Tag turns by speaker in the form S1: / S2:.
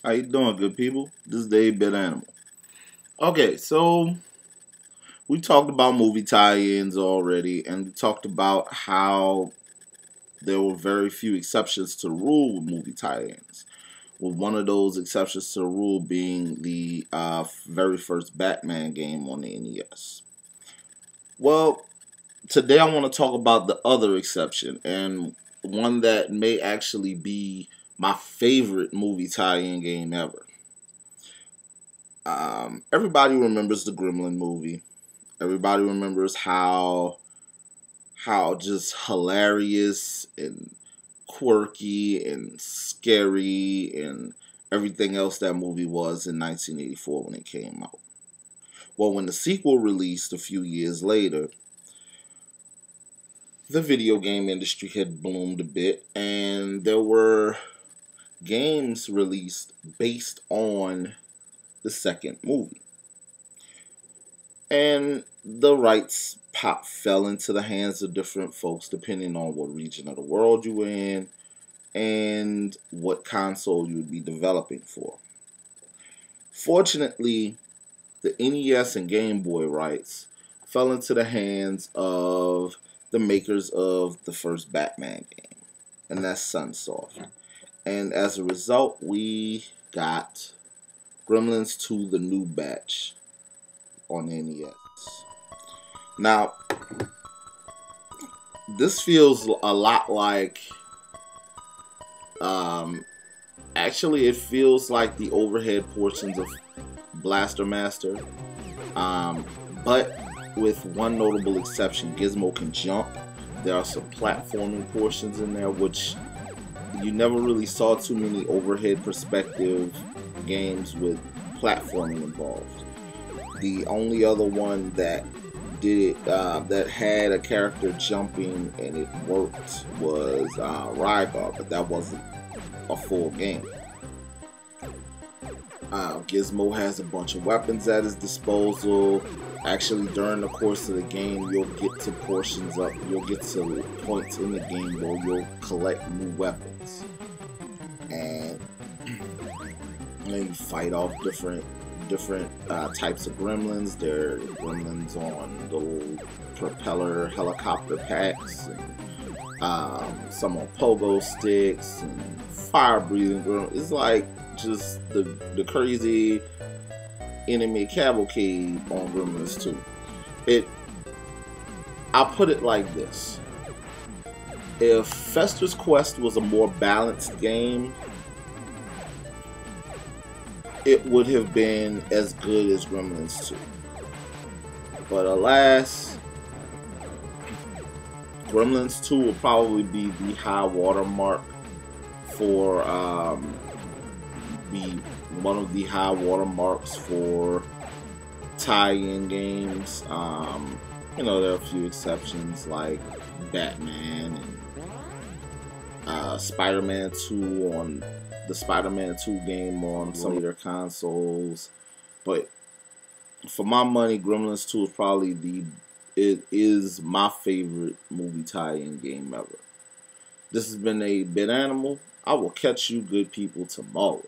S1: How you doing, good people? This is Dave Bit Animal. Okay, so we talked about movie tie-ins already, and we talked about how there were very few exceptions to the rule with movie tie-ins. With one of those exceptions to the rule being the very first Batman game on the NES. Well, today I want to talk about the other exception, and one that may actually be my favorite movie tie-in game ever. Everybody remembers the Gremlin movie. Everybody remembers how just hilarious and quirky and scary and everything else that movie was in 1984 when it came out. Well, when the sequel released a few years later, the video game industry had bloomed a bit, and there were games released based on the second movie. And the rights fell into the hands of different folks depending on what region of the world you were in and what console you would be developing for. Fortunately, the NES and Game Boy rights fell into the hands of the makers of the first Batman game, and that's Sunsoft. And as a result, we got Gremlins 2, the new batch on NES. Now, this feels a lot like, actually it feels like the overhead portions of Blaster Master, but with one notable exception. Gizmo can jump. There are some platforming portions in there, which you never really saw too many overhead perspective games with platforming involved. The only other one that did it, that had a character jumping and it worked, was Rygar, but that wasn't a full game. Gizmo has a bunch of weapons at his disposal. Actually, during the course of the game, you'll get to points in the game where you'll collect new weapons, and you fight off different types of gremlins. There are gremlins on little propeller helicopter packs, and some on pogo sticks, and fire-breathing gremlins. It's like just the crazy enemy cavalcade on Gremlins 2. I'll put it like this: if Fester's Quest was a more balanced game, it would have been as good as Gremlins 2. But alas, Gremlins 2 will probably be the high watermark for be one of the high watermarks for tie-in games. There are a few exceptions like Batman and Spider-Man 2 on the Spider-Man 2 game on some later consoles. But for my money, Gremlins 2 is probably my favorite movie tie-in game ever. This has been a Bit Animal. I will catch you good people tomorrow.